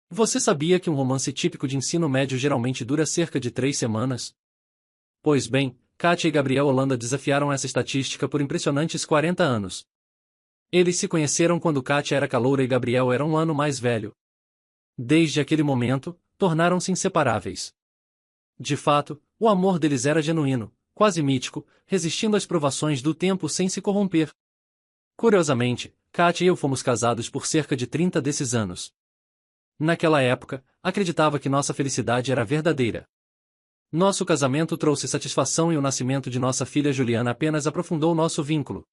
Você sabia que um romance típico de ensino médio geralmente dura cerca de 3 semanas? Pois bem, Katia e Gabriel Holanda desafiaram essa estatística por impressionantes 40 anos. Eles se conheceram quando Katia era caloura e Gabriel era um ano mais velho. Desde aquele momento, tornaram-se inseparáveis. De fato, o amor deles era genuíno, quase mítico, resistindo às provações do tempo sem se corromper. Curiosamente, Katia e eu fomos casados por cerca de 30 desses anos. Naquela época, acreditava que nossa felicidade era verdadeira. Nosso casamento trouxe satisfação e o nascimento de nossa filha Juliana apenas aprofundou nosso vínculo.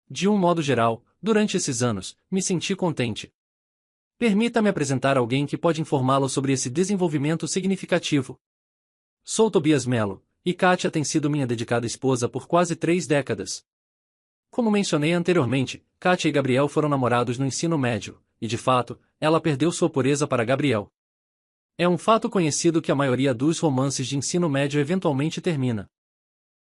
De um modo geral, durante esses anos, me senti contente. Permita-me apresentar alguém que pode informá-lo sobre esse desenvolvimento significativo. Sou Tobias Melo, e Katia tem sido minha dedicada esposa por quase 3 décadas. Como mencionei anteriormente, Katia e Gabriel foram namorados no ensino médio, e de fato, ela perdeu sua pureza para Gabriel. É um fato conhecido que a maioria dos romances de ensino médio eventualmente termina.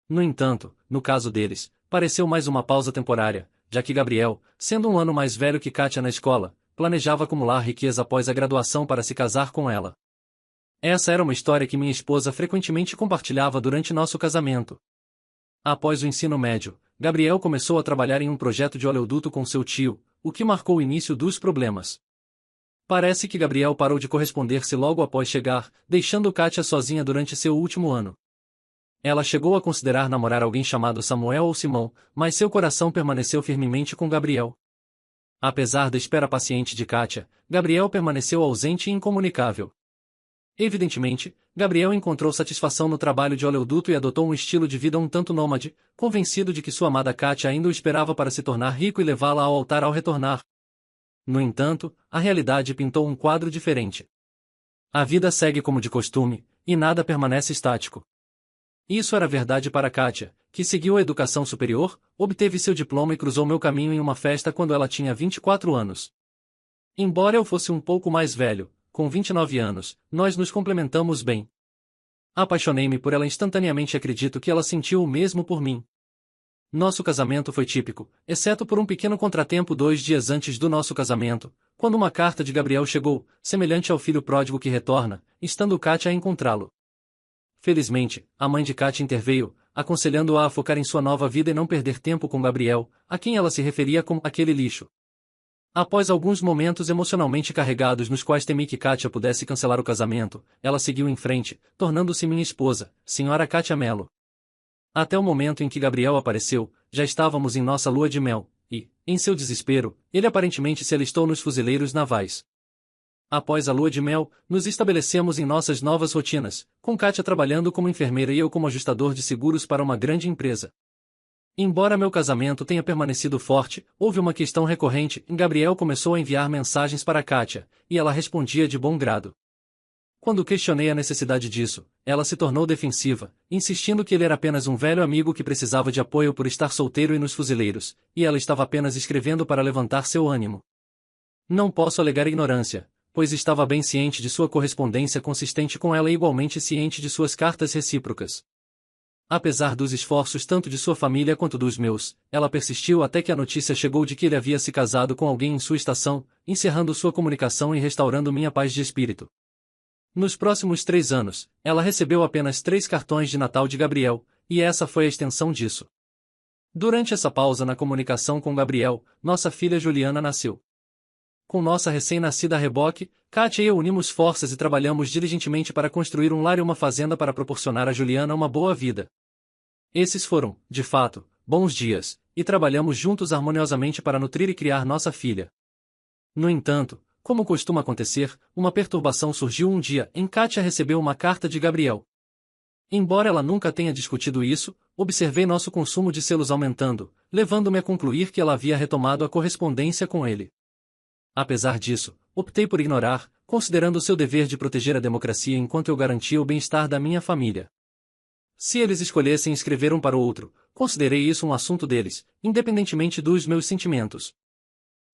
No entanto, no caso deles, pareceu mais uma pausa temporária, já que Gabriel, sendo um ano mais velho que Katia na escola, planejava acumular riqueza após a graduação para se casar com ela. Essa era uma história que minha esposa frequentemente compartilhava durante nosso casamento. Após o ensino médio, Gabriel começou a trabalhar em um projeto de oleoduto com seu tio, o que marcou o início dos problemas. Parece que Gabriel parou de corresponder-se logo após chegar, deixando Katia sozinha durante seu último ano. Ela chegou a considerar namorar alguém chamado Samuel ou Simão, mas seu coração permaneceu firmemente com Gabriel. Apesar da espera paciente de Katia, Gabriel permaneceu ausente e incomunicável. Evidentemente, Gabriel encontrou satisfação no trabalho de oleoduto e adotou um estilo de vida um tanto nômade, convencido de que sua amada Katia ainda o esperava para se tornar rico e levá-la ao altar ao retornar. No entanto, a realidade pintou um quadro diferente. A vida segue como de costume, e nada permanece estático. Isso era verdade para Katia, que seguiu a educação superior, obteve seu diploma e cruzou meu caminho em uma festa quando ela tinha 24 anos. Embora eu fosse um pouco mais velho, com 29 anos, nós nos complementamos bem. Apaixonei-me por ela instantaneamente e acredito que ela sentiu o mesmo por mim. Nosso casamento foi típico, exceto por um pequeno contratempo 2 dias antes do nosso casamento, quando uma carta de Gabriel chegou, semelhante ao filho pródigo que retorna, estando Katia a encontrá-lo. Felizmente, a mãe de Katia interveio, aconselhando-a a focar em sua nova vida e não perder tempo com Gabriel, a quem ela se referia como aquele lixo. Após alguns momentos emocionalmente carregados nos quais temi que Katia pudesse cancelar o casamento, ela seguiu em frente, tornando-se minha esposa, Sra. Katia Melo. Até o momento em que Gabriel apareceu, já estávamos em nossa lua de mel, e, em seu desespero, ele aparentemente se alistou nos fuzileiros navais. Após a lua de mel, nos estabelecemos em nossas novas rotinas, com Katia trabalhando como enfermeira e eu como ajustador de seguros para uma grande empresa. Embora meu casamento tenha permanecido forte, houve uma questão recorrente, e Gabriel começou a enviar mensagens para Katia, e ela respondia de bom grado. Quando questionei a necessidade disso, ela se tornou defensiva, insistindo que ele era apenas um velho amigo que precisava de apoio por estar solteiro e nos fuzileiros, e ela estava apenas escrevendo para levantar seu ânimo. Não posso alegar ignorância, pois estava bem ciente de sua correspondência consistente com ela e igualmente ciente de suas cartas recíprocas. Apesar dos esforços tanto de sua família quanto dos meus, ela persistiu até que a notícia chegou de que ele havia se casado com alguém em sua estação, encerrando sua comunicação e restaurando minha paz de espírito. Nos próximos 3 anos, ela recebeu apenas 3 cartões de Natal de Gabriel, e essa foi a extensão disso. Durante essa pausa na comunicação com Gabriel, nossa filha Juliana nasceu. Com nossa recém-nascida a reboque, Katia e eu unimos forças e trabalhamos diligentemente para construir um lar e uma fazenda para proporcionar a Juliana uma boa vida. Esses foram, de fato, bons dias, e trabalhamos juntos harmoniosamente para nutrir e criar nossa filha. No entanto, como costuma acontecer, uma perturbação surgiu um dia em que Katia recebeu uma carta de Gabriel. Embora ela nunca tenha discutido isso, observei nosso consumo de selos aumentando, levando-me a concluir que ela havia retomado a correspondência com ele. Apesar disso, optei por ignorar, considerando seu dever de proteger a democracia enquanto eu garantia o bem-estar da minha família. Se eles escolhessem escrever um para o outro, considerei isso um assunto deles, independentemente dos meus sentimentos.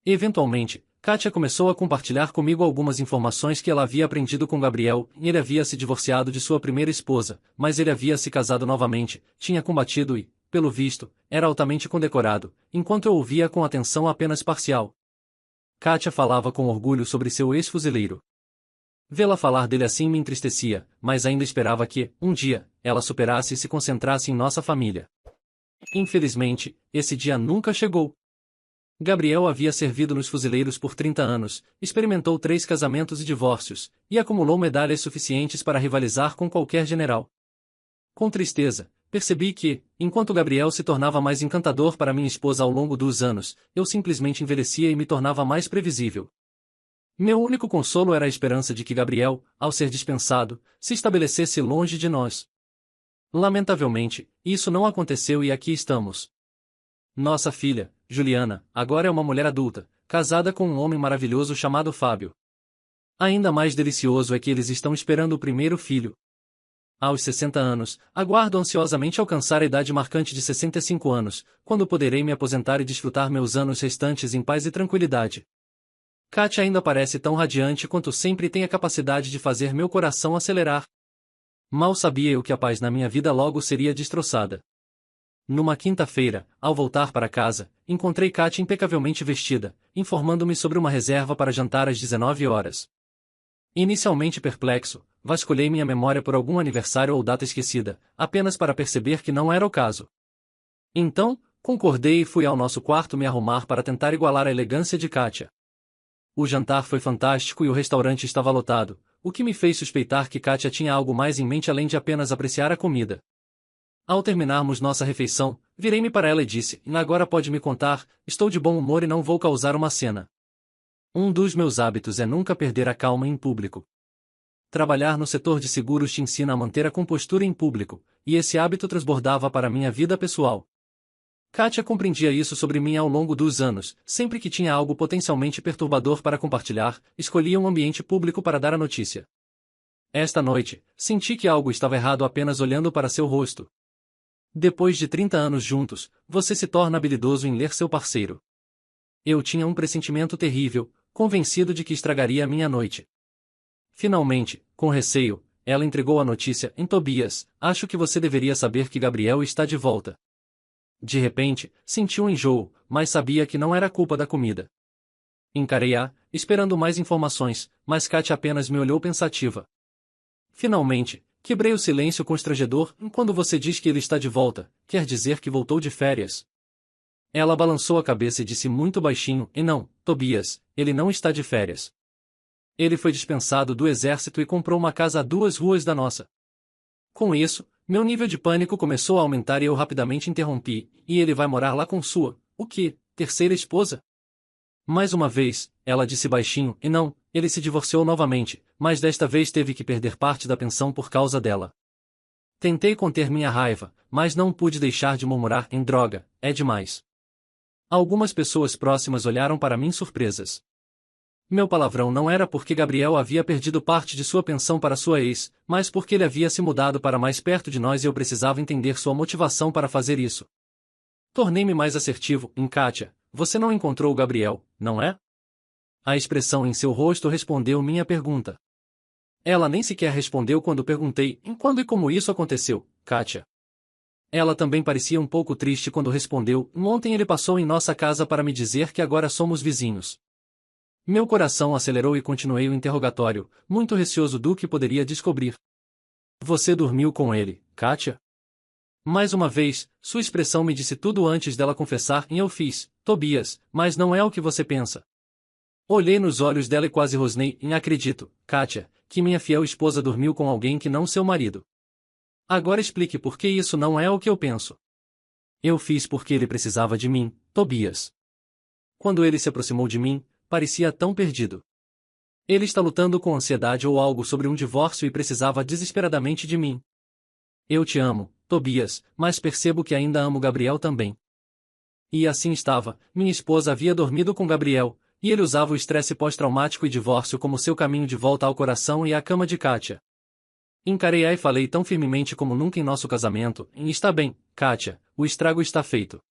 Eventualmente, Katia começou a compartilhar comigo algumas informações que ela havia aprendido com Gabriel, e ele havia se divorciado de sua primeira esposa, mas ele havia se casado novamente, tinha combatido e, pelo visto, era altamente condecorado, enquanto eu ouvia com atenção apenas parcial. Katia falava com orgulho sobre seu ex-fuzileiro. Vê-la falar dele assim me entristecia, mas ainda esperava que, um dia, ela superasse e se concentrasse em nossa família. Infelizmente, esse dia nunca chegou. Gabriel havia servido nos fuzileiros por 30 anos, experimentou 3 casamentos e divórcios, e acumulou medalhas suficientes para rivalizar com qualquer general. Com tristeza, percebi que, enquanto Gabriel se tornava mais encantador para minha esposa ao longo dos anos, eu simplesmente envelhecia e me tornava mais previsível. Meu único consolo era a esperança de que Gabriel, ao ser dispensado, se estabelecesse longe de nós. Lamentavelmente, isso não aconteceu e aqui estamos. Nossa filha, Juliana, agora é uma mulher adulta, casada com um homem maravilhoso chamado Fábio. Ainda mais delicioso é que eles estão esperando o primeiro filho. Aos 60 anos, aguardo ansiosamente alcançar a idade marcante de 65 anos, quando poderei me aposentar e desfrutar meus anos restantes em paz e tranquilidade. Katia ainda parece tão radiante quanto sempre e tem a capacidade de fazer meu coração acelerar. Mal sabia eu que a paz na minha vida logo seria destroçada. Numa quinta-feira, ao voltar para casa, encontrei Katia impecavelmente vestida, informando-me sobre uma reserva para jantar às 19 horas. Inicialmente perplexo, vasculhei minha memória por algum aniversário ou data esquecida, apenas para perceber que não era o caso. Então, concordei e fui ao nosso quarto me arrumar para tentar igualar a elegância de Katia. O jantar foi fantástico e o restaurante estava lotado, o que me fez suspeitar que Katia tinha algo mais em mente além de apenas apreciar a comida. Ao terminarmos nossa refeição, virei-me para ela e disse: "Agora pode me contar, estou de bom humor e não vou causar uma cena. Um dos meus hábitos é nunca perder a calma em público. Trabalhar no setor de seguros te ensina a manter a compostura em público, e esse hábito transbordava para minha vida pessoal." Katia compreendia isso sobre mim ao longo dos anos, sempre que tinha algo potencialmente perturbador para compartilhar, escolhia um ambiente público para dar a notícia. Esta noite, senti que algo estava errado apenas olhando para seu rosto. Depois de 30 anos juntos, você se torna habilidoso em ler seu parceiro. Eu tinha um pressentimento terrível, convencido de que estragaria a minha noite. Finalmente, com receio, ela entregou a notícia: Tobias, acho que você deveria saber que Gabriel está de volta. De repente, senti um enjoo, mas sabia que não era culpa da comida. Encarei-a, esperando mais informações, mas Katia apenas me olhou pensativa. Finalmente, quebrei o silêncio constrangedor: quando você diz que ele está de volta, quer dizer que voltou de férias. Ela balançou a cabeça e disse muito baixinho: não, Tobias, ele não está de férias. Ele foi dispensado do exército e comprou uma casa a 2 ruas da nossa. Com isso, meu nível de pânico começou a aumentar e eu rapidamente interrompi: e ele vai morar lá com sua, o quê, terceira esposa? Mais uma vez, ela disse baixinho: não, ele se divorciou novamente, mas desta vez teve que perder parte da pensão por causa dela. Tentei conter minha raiva, mas não pude deixar de murmurar: droga, é demais. Algumas pessoas próximas olharam para mim surpresas. Meu palavrão não era porque Gabriel havia perdido parte de sua pensão para sua ex, mas porque ele havia se mudado para mais perto de nós e eu precisava entender sua motivação para fazer isso. Tornei-me mais assertivo: Katia, você não encontrou o Gabriel, não é? A expressão em seu rosto respondeu minha pergunta. Ela nem sequer respondeu quando perguntei: quando e como isso aconteceu, Katia? Ela também parecia um pouco triste quando respondeu: ontem ele passou em nossa casa para me dizer que agora somos vizinhos. Meu coração acelerou e continuei o interrogatório, muito receoso do que poderia descobrir. Você dormiu com ele, Katia? Mais uma vez, sua expressão me disse tudo antes dela confessar: eu fiz, Tobias, mas não é o que você pensa. Olhei nos olhos dela e quase rosnei: acredito, Katia, que minha fiel esposa dormiu com alguém que não seu marido. Agora explique por que isso não é o que eu penso. Eu fiz porque ele precisava de mim, Tobias. Quando ele se aproximou de mim, parecia tão perdido. Ele está lutando com ansiedade ou algo sobre um divórcio e precisava desesperadamente de mim. Eu te amo, Tobias, mas percebo que ainda amo Gabriel também. E assim estava, minha esposa havia dormido com Gabriel, e ele usava o estresse pós-traumático e divórcio como seu caminho de volta ao coração e à cama de Katia. Encarei-a e falei tão firmemente como nunca em nosso casamento: está bem, Katia, o estrago está feito.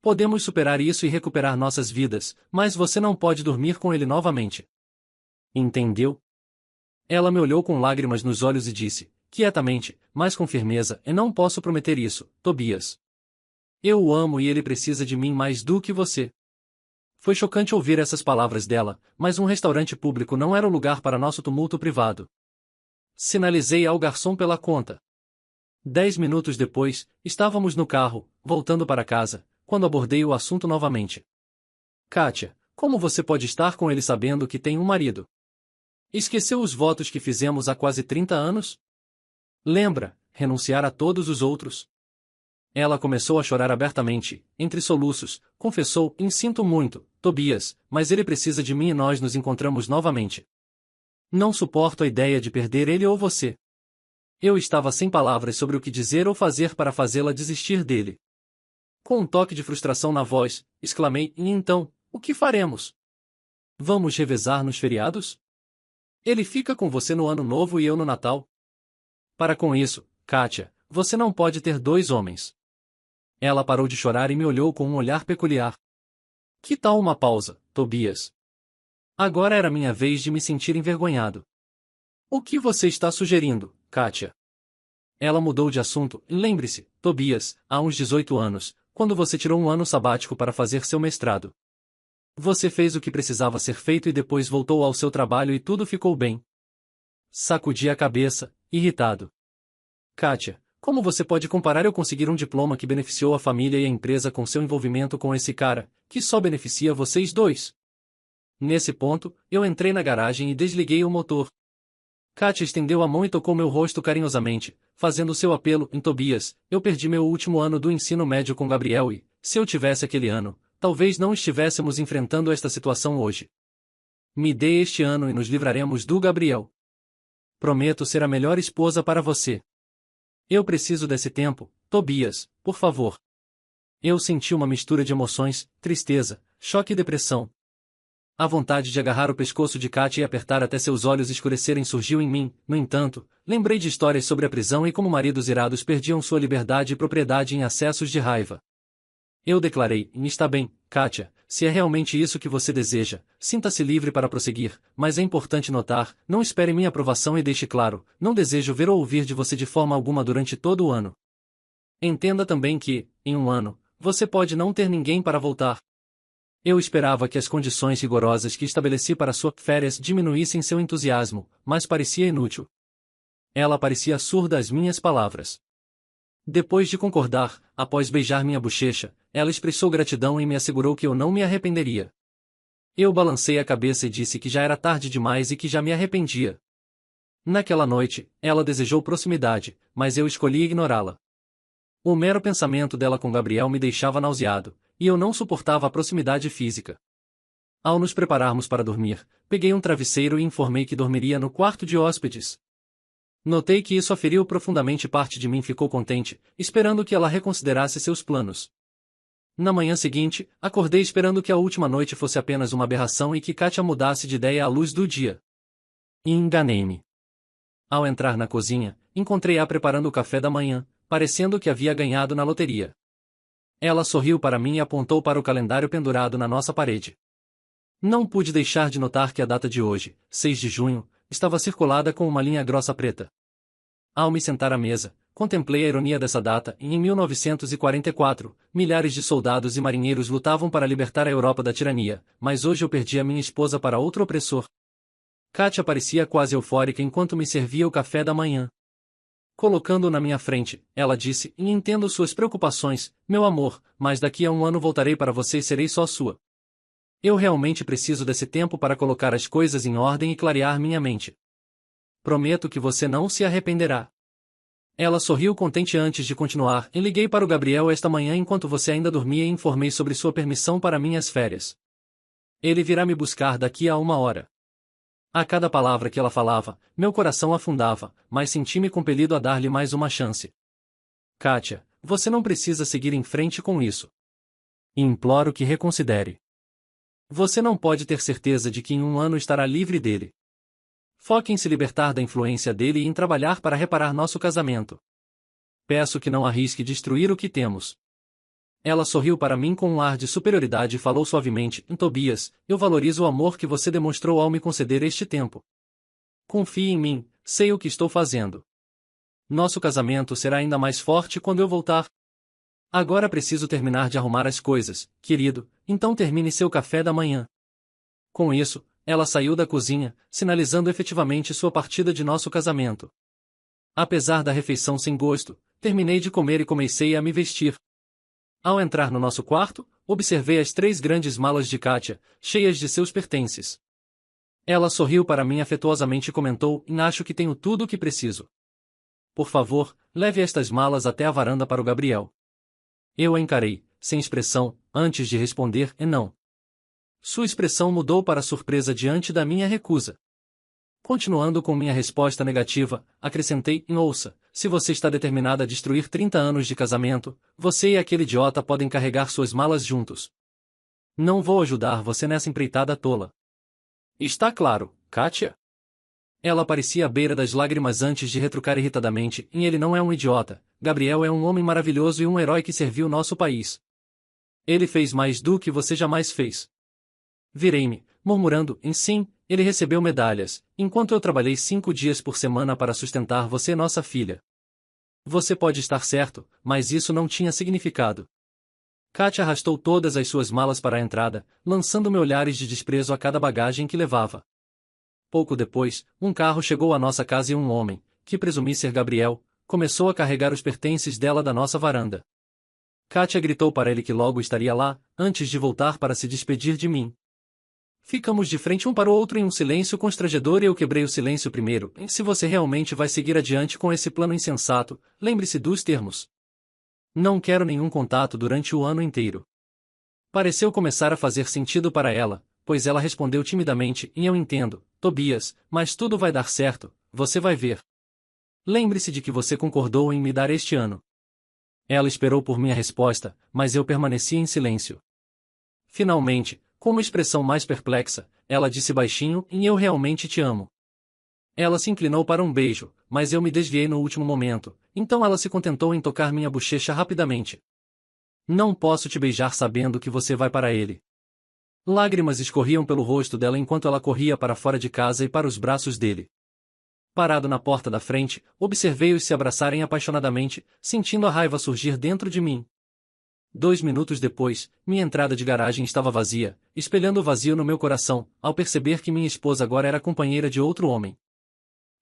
Podemos superar isso e recuperar nossas vidas, mas você não pode dormir com ele novamente. Entendeu? Ela me olhou com lágrimas nos olhos e disse, quietamente, mas com firmeza: eu não posso prometer isso, Tobias. Eu o amo e ele precisa de mim mais do que você. Foi chocante ouvir essas palavras dela, mas um restaurante público não era o lugar para nosso tumulto privado. Sinalizei ao garçom pela conta. 10 minutos depois, estávamos no carro, voltando para casa, quando abordei o assunto novamente. Kátia, como você pode estar com ele sabendo que tem um marido? Esqueceu os votos que fizemos há quase 30 anos? Lembra, renunciar a todos os outros? Ela começou a chorar abertamente, entre soluços, confessou, sinto muito, Tobias, mas ele precisa de mim e nós nos encontramos novamente. Não suporto a ideia de perder ele ou você. Eu estava sem palavras sobre o que dizer ou fazer para fazê-la desistir dele. Com um toque de frustração na voz, exclamei, e então, o que faremos? Vamos revezar nos feriados? Ele fica com você no Ano Novo e eu no Natal? Para com isso, Kátia, você não pode ter dois homens. Ela parou de chorar e me olhou com um olhar peculiar. Que tal uma pausa, Tobias? Agora era minha vez de me sentir envergonhado. O que você está sugerindo, Kátia? Ela mudou de assunto. Lembre-se, Tobias, há uns 18 anos, quando você tirou um ano sabático para fazer seu mestrado. Você fez o que precisava ser feito e depois voltou ao seu trabalho e tudo ficou bem. Sacudi a cabeça, irritado. Kátia, como você pode comparar eu conseguir um diploma que beneficiou a família e a empresa com seu envolvimento com esse cara, que só beneficia vocês dois? Nesse ponto, eu entrei na garagem e desliguei o motor. Kátia estendeu a mão e tocou meu rosto carinhosamente, fazendo seu apelo, Tobias, eu perdi meu último ano do ensino médio com Gabriel e, se eu tivesse aquele ano, talvez não estivéssemos enfrentando esta situação hoje. Me dê este ano e nos livraremos do Gabriel. Prometo ser a melhor esposa para você. Eu preciso desse tempo, Tobias, por favor. Eu senti uma mistura de emoções, tristeza, choque e depressão. A vontade de agarrar o pescoço de Kátia e apertar até seus olhos escurecerem surgiu em mim, no entanto, lembrei de histórias sobre a prisão e como maridos irados perdiam sua liberdade e propriedade em acessos de raiva. Eu declarei, está bem, Kátia, se é realmente isso que você deseja, sinta-se livre para prosseguir, mas é importante notar, não espere minha aprovação e deixe claro, não desejo ver ou ouvir de você de forma alguma durante todo o ano. Entenda também que, em um ano, você pode não ter ninguém para voltar. Eu esperava que as condições rigorosas que estabeleci para suas férias diminuíssem seu entusiasmo, mas parecia inútil. Ela parecia surda às minhas palavras. Depois de concordar, após beijar minha bochecha, ela expressou gratidão e me assegurou que eu não me arrependeria. Eu balancei a cabeça e disse que já era tarde demais e que já me arrependia. Naquela noite, ela desejou proximidade, mas eu escolhi ignorá-la. O mero pensamento dela com Gabriel me deixava nauseado, e eu não suportava a proximidade física. Ao nos prepararmos para dormir, peguei um travesseiro e informei que dormiria no quarto de hóspedes. Notei que isso aferiu profundamente e parte de mim ficou contente, esperando que ela reconsiderasse seus planos. Na manhã seguinte, acordei esperando que a última noite fosse apenas uma aberração e que Kátia mudasse de ideia à luz do dia. E enganei-me. Ao entrar na cozinha, encontrei-a preparando o café da manhã, parecendo que havia ganhado na loteria. Ela sorriu para mim e apontou para o calendário pendurado na nossa parede. Não pude deixar de notar que a data de hoje, 6 de junho, estava circulada com uma linha grossa preta. Ao me sentar à mesa, contemplei a ironia dessa data e em 1944, milhares de soldados e marinheiros lutavam para libertar a Europa da tirania, mas hoje eu perdi a minha esposa para outro opressor. Kátia parecia quase eufórica enquanto me servia o café da manhã. Colocando-o na minha frente, ela disse, e entendo suas preocupações, meu amor, mas daqui a um ano voltarei para você e serei só sua. Eu realmente preciso desse tempo para colocar as coisas em ordem e clarear minha mente. Prometo que você não se arrependerá. Ela sorriu contente antes de continuar, e liguei para o Gabriel esta manhã enquanto você ainda dormia e informei sobre sua permissão para minhas férias. Ele virá me buscar daqui a uma hora. A cada palavra que ela falava, meu coração afundava, mas senti-me compelido a dar-lhe mais uma chance. Kátia, você não precisa seguir em frente com isso. Imploro que reconsidere. Você não pode ter certeza de que em um ano estará livre dele. Foque em se libertar da influência dele e em trabalhar para reparar nosso casamento. Peço que não arrisque destruir o que temos. Ela sorriu para mim com um ar de superioridade e falou suavemente, Tobias, eu valorizo o amor que você demonstrou ao me conceder este tempo. Confie em mim, sei o que estou fazendo. Nosso casamento será ainda mais forte quando eu voltar. Agora preciso terminar de arrumar as coisas, querido, então termine seu café da manhã. Com isso, ela saiu da cozinha, sinalizando efetivamente sua partida de nosso casamento. Apesar da refeição sem gosto, terminei de comer e comecei a me vestir. Ao entrar no nosso quarto, observei as 3 grandes malas de Kátia, cheias de seus pertences. Ela sorriu para mim afetuosamente e comentou: acho que tenho tudo o que preciso. Por favor, leve estas malas até a varanda para o Gabriel. Eu a encarei, sem expressão, antes de responder não. Sua expressão mudou para surpresa diante da minha recusa. Continuando com minha resposta negativa, acrescentei: ouça, se você está determinada a destruir 30 anos de casamento, você e aquele idiota podem carregar suas malas juntos. Não vou ajudar você nessa empreitada tola. Está claro, Kátia? Ela parecia à beira das lágrimas antes de retrucar irritadamente: ele não é um idiota, Gabriel é um homem maravilhoso e um herói que serviu nosso país. Ele fez mais do que você jamais fez. Virei-me, murmurando: sim, ele recebeu medalhas, enquanto eu trabalhei 5 dias por semana para sustentar você, nossa filha. Você pode estar certo, mas isso não tinha significado. Kátia arrastou todas as suas malas para a entrada, lançando-me olhares de desprezo a cada bagagem que levava. Pouco depois, um carro chegou à nossa casa e um homem, que presumi ser Gabriel, começou a carregar os pertences dela da nossa varanda. Kátia gritou para ele que logo estaria lá, antes de voltar para se despedir de mim. Ficamos de frente um para o outro em um silêncio constrangedor e eu quebrei o silêncio primeiro. Se você realmente vai seguir adiante com esse plano insensato, lembre-se dos termos. Não quero nenhum contato durante o ano inteiro. Pareceu começar a fazer sentido para ela, pois ela respondeu timidamente: eu entendo, Tobias, mas tudo vai dar certo, você vai ver. Lembre-se de que você concordou em me dar este ano. Ela esperou por minha resposta, mas eu permaneci em silêncio. Finalmente, com uma expressão mais perplexa, ela disse baixinho: eu realmente te amo. Ela se inclinou para um beijo, mas eu me desviei no último momento, então ela se contentou em tocar minha bochecha rapidamente. Não posso te beijar sabendo que você vai para ele. Lágrimas escorriam pelo rosto dela enquanto ela corria para fora de casa e para os braços dele. Parado na porta da frente, observei-os se abraçarem apaixonadamente, sentindo a raiva surgir dentro de mim. 2 minutos depois, minha entrada de garagem estava vazia, espelhando o vazio no meu coração, ao perceber que minha esposa agora era companheira de outro homem.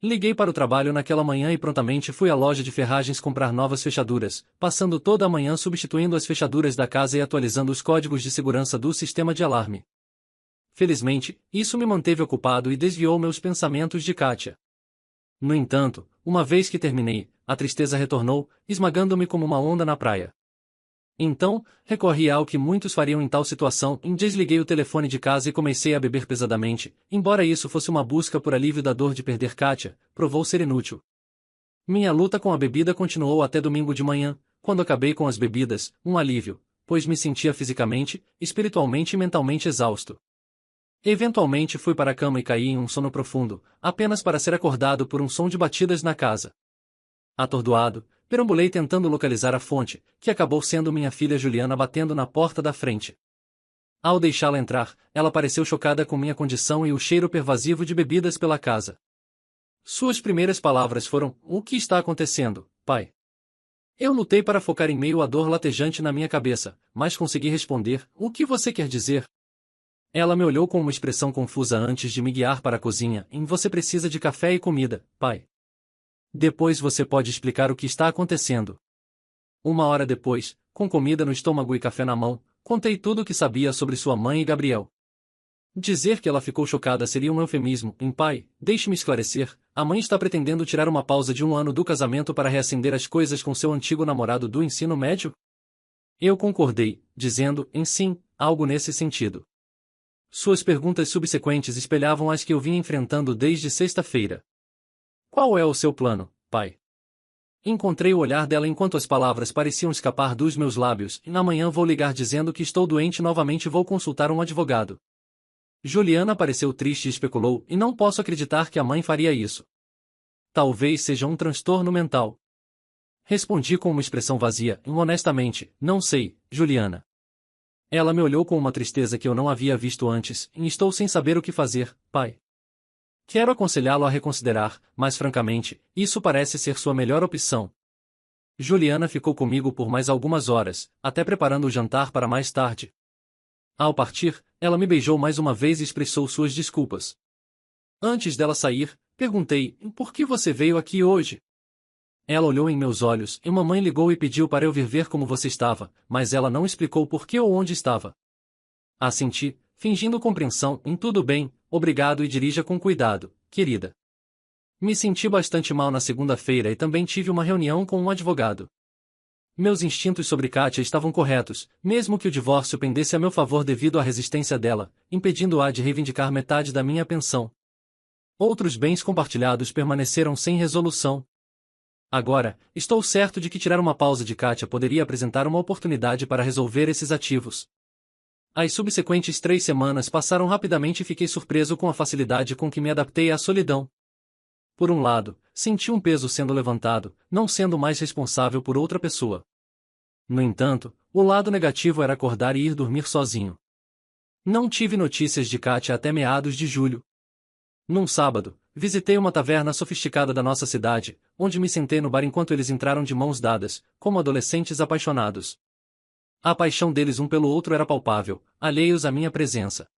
Liguei para o trabalho naquela manhã e prontamente fui à loja de ferragens comprar novas fechaduras, passando toda a manhã substituindo as fechaduras da casa e atualizando os códigos de segurança do sistema de alarme. Felizmente, isso me manteve ocupado e desviou meus pensamentos de Kátia. No entanto, uma vez que terminei, a tristeza retornou, esmagando-me como uma onda na praia. Então, recorri ao que muitos fariam em tal situação: desliguei o telefone de casa e comecei a beber pesadamente, embora isso fosse uma busca por alívio da dor de perder Kátia, provou ser inútil. Minha luta com a bebida continuou até domingo de manhã, quando acabei com as bebidas, um alívio, pois me sentia fisicamente, espiritualmente e mentalmente exausto. Eventualmente fui para a cama e caí em um sono profundo, apenas para ser acordado por um som de batidas na casa. Atordoado, perambulei tentando localizar a fonte, que acabou sendo minha filha Juliana batendo na porta da frente. Ao deixá-la entrar, ela pareceu chocada com minha condição e o cheiro pervasivo de bebidas pela casa. Suas primeiras palavras foram: o que está acontecendo, pai? Eu lutei para focar em meio à dor latejante na minha cabeça, mas consegui responder: o que você quer dizer? Ela me olhou com uma expressão confusa antes de me guiar para a cozinha: você precisa de café e comida, pai. Depois você pode explicar o que está acontecendo. 1 hora depois, com comida no estômago e café na mão, contei tudo o que sabia sobre sua mãe e Gabriel. Dizer que ela ficou chocada seria um eufemismo. Pai, deixe-me esclarecer, a mãe está pretendendo tirar uma pausa de 1 ano do casamento para reacender as coisas com seu antigo namorado do ensino médio? Eu concordei, dizendo: sim, algo nesse sentido. Suas perguntas subsequentes espelhavam as que eu vinha enfrentando desde sexta-feira. Qual é o seu plano, pai? Encontrei o olhar dela enquanto as palavras pareciam escapar dos meus lábios: na manhã vou ligar dizendo que estou doente novamente e vou consultar um advogado. Juliana pareceu triste e especulou: e não posso acreditar que a mãe faria isso. Talvez seja um transtorno mental. Respondi com uma expressão vazia: honestamente, não sei, Juliana. Ela me olhou com uma tristeza que eu não havia visto antes: estou sem saber o que fazer, pai. Quero aconselhá-lo a reconsiderar, mas francamente, isso parece ser sua melhor opção. Juliana ficou comigo por mais algumas horas, até preparando o jantar para mais tarde. Ao partir, ela me beijou mais uma vez e expressou suas desculpas. Antes dela sair, perguntei, por que você veio aqui hoje? Ela olhou em meus olhos, e mamãe ligou e pediu para eu vir ver como você estava, mas ela não explicou por que ou onde estava. Assenti, fingindo compreensão, tudo bem, obrigado e dirija com cuidado, querida. Me senti bastante mal na segunda-feira e também tive uma reunião com um advogado. Meus instintos sobre Kátia estavam corretos, mesmo que o divórcio pendesse a meu favor devido à resistência dela, impedindo-a de reivindicar metade da minha pensão. Outros bens compartilhados permaneceram sem resolução. Agora, estou certo de que tirar uma pausa de Kátia poderia apresentar uma oportunidade para resolver esses ativos. As subsequentes 3 semanas passaram rapidamente e fiquei surpreso com a facilidade com que me adaptei à solidão. Por um lado, senti um peso sendo levantado, não sendo mais responsável por outra pessoa. No entanto, o lado negativo era acordar e ir dormir sozinho. Não tive notícias de Kátia até meados de julho. Num sábado, visitei uma taverna sofisticada da nossa cidade, onde me sentei no bar enquanto eles entraram de mãos dadas, como adolescentes apaixonados. A paixão deles um pelo outro era palpável, alheios à minha presença.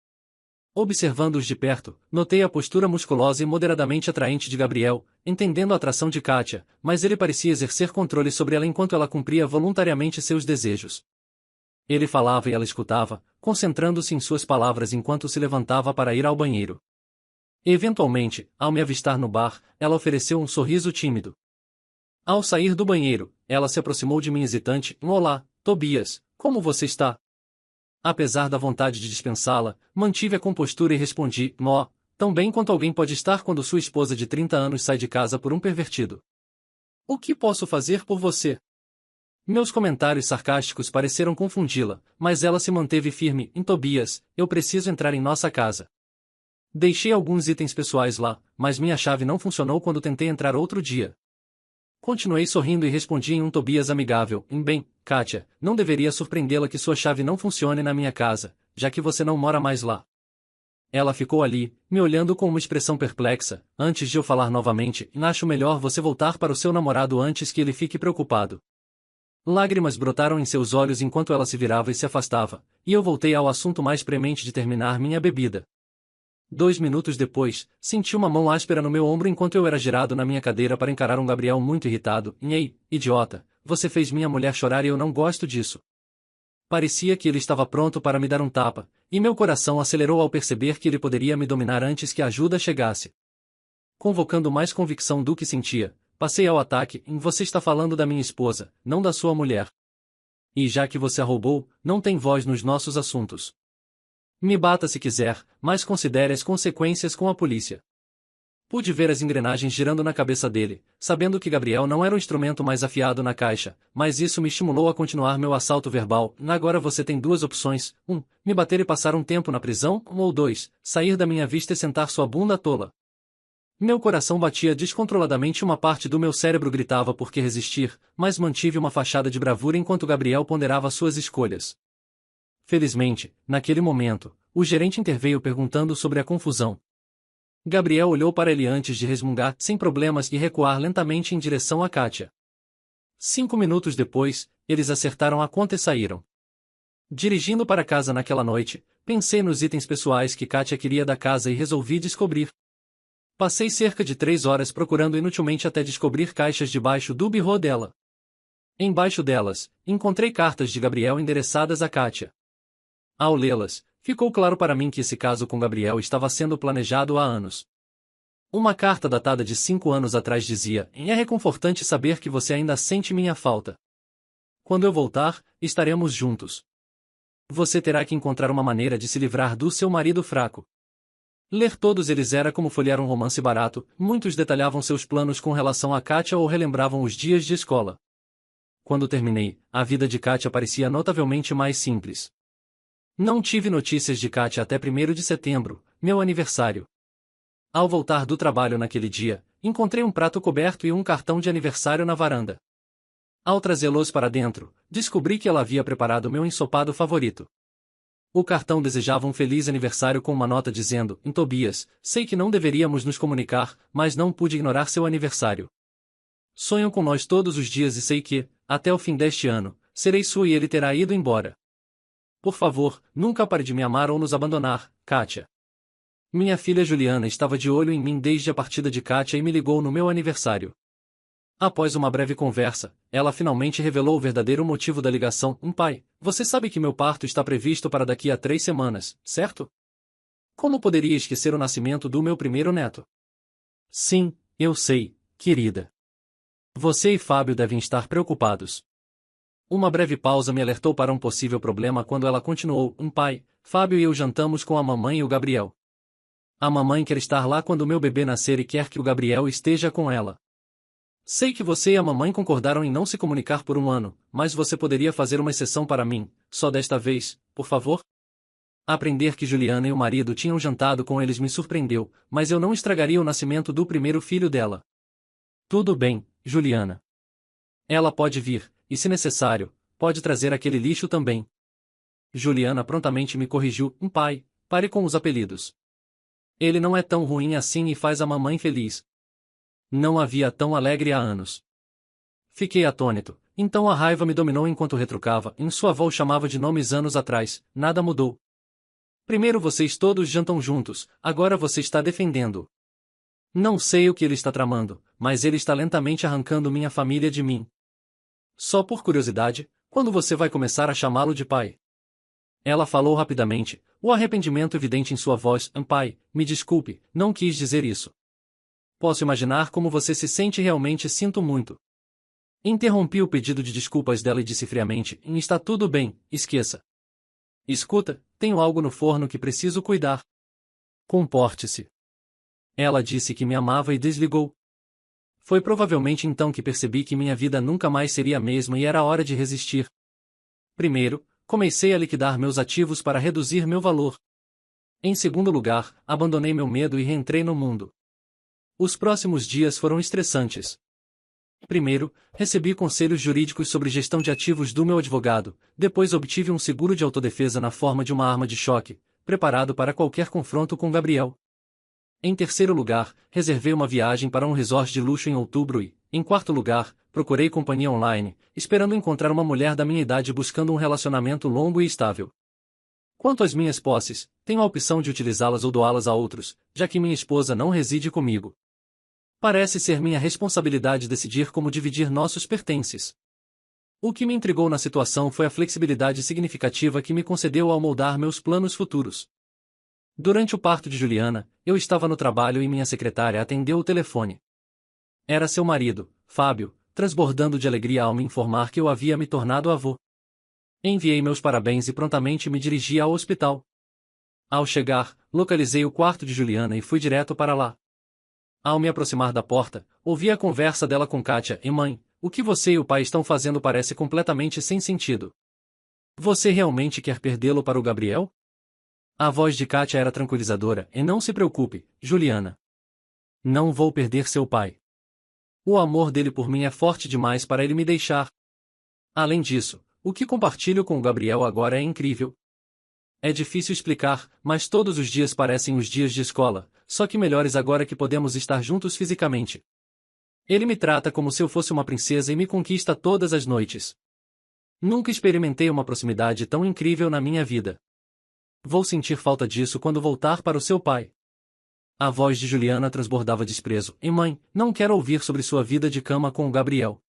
Observando-os de perto, notei a postura musculosa e moderadamente atraente de Gabriel, entendendo a atração de Kátia, mas ele parecia exercer controle sobre ela enquanto ela cumpria voluntariamente seus desejos. Ele falava e ela escutava, concentrando-se em suas palavras enquanto se levantava para ir ao banheiro. Eventualmente, ao me avistar no bar, ela ofereceu um sorriso tímido. Ao sair do banheiro, ela se aproximou de mim hesitante. Olá, Tobias, como você está? Apesar da vontade de dispensá-la, mantive a compostura e respondi, tão bem quanto alguém pode estar quando sua esposa de 30 anos sai de casa por um pervertido. O que posso fazer por você? Meus comentários sarcásticos pareceram confundi-la, mas ela se manteve firme. Tobias, eu preciso entrar em nossa casa. Deixei alguns itens pessoais lá, mas minha chave não funcionou quando tentei entrar outro dia. Continuei sorrindo e respondi em um Tobias amigável. Bem, Kátia, não deveria surpreendê-la que sua chave não funcione na minha casa, já que você não mora mais lá. Ela ficou ali, me olhando com uma expressão perplexa. Antes de eu falar novamente, acho melhor você voltar para o seu namorado antes que ele fique preocupado. Lágrimas brotaram em seus olhos enquanto ela se virava e se afastava, e eu voltei ao assunto mais premente de terminar minha bebida. 2 minutos depois, senti uma mão áspera no meu ombro enquanto eu era girado na minha cadeira para encarar um Gabriel muito irritado. Ei, idiota, você fez minha mulher chorar e eu não gosto disso. Parecia que ele estava pronto para me dar um tapa, e meu coração acelerou ao perceber que ele poderia me dominar antes que a ajuda chegasse. Convocando mais convicção do que sentia, passei ao ataque. Você está falando da minha esposa, não da sua mulher. E já que você a roubou, não tem voz nos nossos assuntos. Me bata se quiser, mas considere as consequências com a polícia. Pude ver as engrenagens girando na cabeça dele, sabendo que Gabriel não era o instrumento mais afiado na caixa, mas isso me estimulou a continuar meu assalto verbal. Agora você tem 2 opções: 1, me bater e passar um tempo na prisão, ou 2, sair da minha vista e sentar sua bunda tola. Meu coração batia descontroladamente e uma parte do meu cérebro gritava por que resistir, mas mantive uma fachada de bravura enquanto Gabriel ponderava suas escolhas. Felizmente, naquele momento, o gerente interveio perguntando sobre a confusão. Gabriel olhou para ele antes de resmungar, sem problemas, e recuar lentamente em direção a Kátia. 5 minutos depois, eles acertaram a conta e saíram. Dirigindo para casa naquela noite, pensei nos itens pessoais que Kátia queria da casa e resolvi descobrir. Passei cerca de 3 horas procurando inutilmente até descobrir caixas debaixo do birô dela. Embaixo delas, encontrei cartas de Gabriel endereçadas a Kátia. Ao lê-las, ficou claro para mim que esse caso com Gabriel estava sendo planejado há anos. Uma carta datada de 5 anos atrás dizia: é reconfortante saber que você ainda sente minha falta. Quando eu voltar, estaremos juntos. Você terá que encontrar uma maneira de se livrar do seu marido fraco. Ler todos eles era como folhear um romance barato, muitos detalhavam seus planos com relação a Kátia ou relembravam os dias de escola. Quando terminei, a vida de Kátia parecia notavelmente mais simples. Não tive notícias de Kátia até 1º de setembro, meu aniversário. Ao voltar do trabalho naquele dia, encontrei um prato coberto e um cartão de aniversário na varanda. Ao trazê-los para dentro, descobri que ela havia preparado meu ensopado favorito. O cartão desejava um feliz aniversário com uma nota dizendo: Tobias, sei que não deveríamos nos comunicar, mas não pude ignorar seu aniversário. Sonho com nós todos os dias e sei que, até o fim deste ano, serei sua e ele terá ido embora. Por favor, nunca pare de me amar ou nos abandonar, Kátia. Minha filha Juliana estava de olho em mim desde a partida de Kátia e me ligou no meu aniversário. Após uma breve conversa, ela finalmente revelou o verdadeiro motivo da ligação. Pai, você sabe que meu parto está previsto para daqui a 3 semanas, certo? Como poderia esquecer o nascimento do meu primeiro neto? Sim, eu sei, querida. Você e Fábio devem estar preocupados. Uma breve pausa me alertou para um possível problema quando ela continuou. Pai, Fábio e eu jantamos com a mamãe e o Gabriel. A mamãe quer estar lá quando meu bebê nascer e quer que o Gabriel esteja com ela. Sei que você e a mamãe concordaram em não se comunicar por um ano, mas você poderia fazer uma exceção para mim, só desta vez, por favor? Aprender que Juliana e o marido tinham jantado com eles me surpreendeu, mas eu não estragaria o nascimento do primeiro filho dela. Tudo bem, Juliana. Ela pode vir, e se necessário, pode trazer aquele lixo também. Juliana prontamente me corrigiu. Pai, pare com os apelidos. Ele não é tão ruim assim e faz a mamãe feliz. Não havia tão alegre há anos. Fiquei atônito, então a raiva me dominou enquanto retrucava. Em sua avó o chamava de nomes anos atrás, nada mudou. Primeiro vocês todos jantam juntos, agora você está defendendo. Não sei o que ele está tramando, mas ele está lentamente arrancando minha família de mim. Só por curiosidade, quando você vai começar a chamá-lo de pai? Ela falou rapidamente, o arrependimento evidente em sua voz. Pai, me desculpe, não quis dizer isso. Posso imaginar como você se sente realmente. Sinto muito. Interrompi o pedido de desculpas dela e disse friamente. Está tudo bem, esqueça. Escuta, tenho algo no forno que preciso cuidar. Comporte-se. Ela disse que me amava e desligou. Foi provavelmente então que percebi que minha vida nunca mais seria a mesma e era hora de resistir. Primeiro, comecei a liquidar meus ativos para reduzir meu valor. Em segundo lugar, abandonei meu medo e reentrei no mundo. Os próximos dias foram estressantes. Primeiro, recebi conselhos jurídicos sobre gestão de ativos do meu advogado, depois obtive um seguro de autodefesa na forma de uma arma de choque, preparado para qualquer confronto com Gabriel. Em terceiro lugar, reservei uma viagem para um resort de luxo em outubro e, em quarto lugar, procurei companhia online, esperando encontrar uma mulher da minha idade buscando um relacionamento longo e estável. Quanto às minhas posses, tenho a opção de utilizá-las ou doá-las a outros, já que minha esposa não reside comigo. Parece ser minha responsabilidade decidir como dividir nossos pertences. O que me intrigou na situação foi a flexibilidade significativa que me concedeu ao moldar meus planos futuros. Durante o parto de Juliana, eu estava no trabalho e minha secretária atendeu o telefone. Era seu marido, Fábio, transbordando de alegria ao me informar que eu havia me tornado avô. Enviei meus parabéns e prontamente me dirigi ao hospital. Ao chegar, localizei o quarto de Juliana e fui direto para lá. Ao me aproximar da porta, ouvi a conversa dela com Kátia. Mãe, o que você e o pai estão fazendo parece completamente sem sentido. Você realmente quer perdê-lo para o Gabriel? A voz de Kátia era tranquilizadora. Não se preocupe, Juliana. Não vou perder seu pai. O amor dele por mim é forte demais para ele me deixar. Além disso, o que compartilho com o Gabriel agora é incrível. É difícil explicar, mas todos os dias parecem os dias de escola, só que melhores agora que podemos estar juntos fisicamente. Ele me trata como se eu fosse uma princesa e me conquista todas as noites. Nunca experimentei uma proximidade tão incrível na minha vida. Vou sentir falta disso quando voltar para o seu pai. A voz de Juliana transbordava desprezo. Mãe, não quero ouvir sobre sua vida de cama com o Gabriel.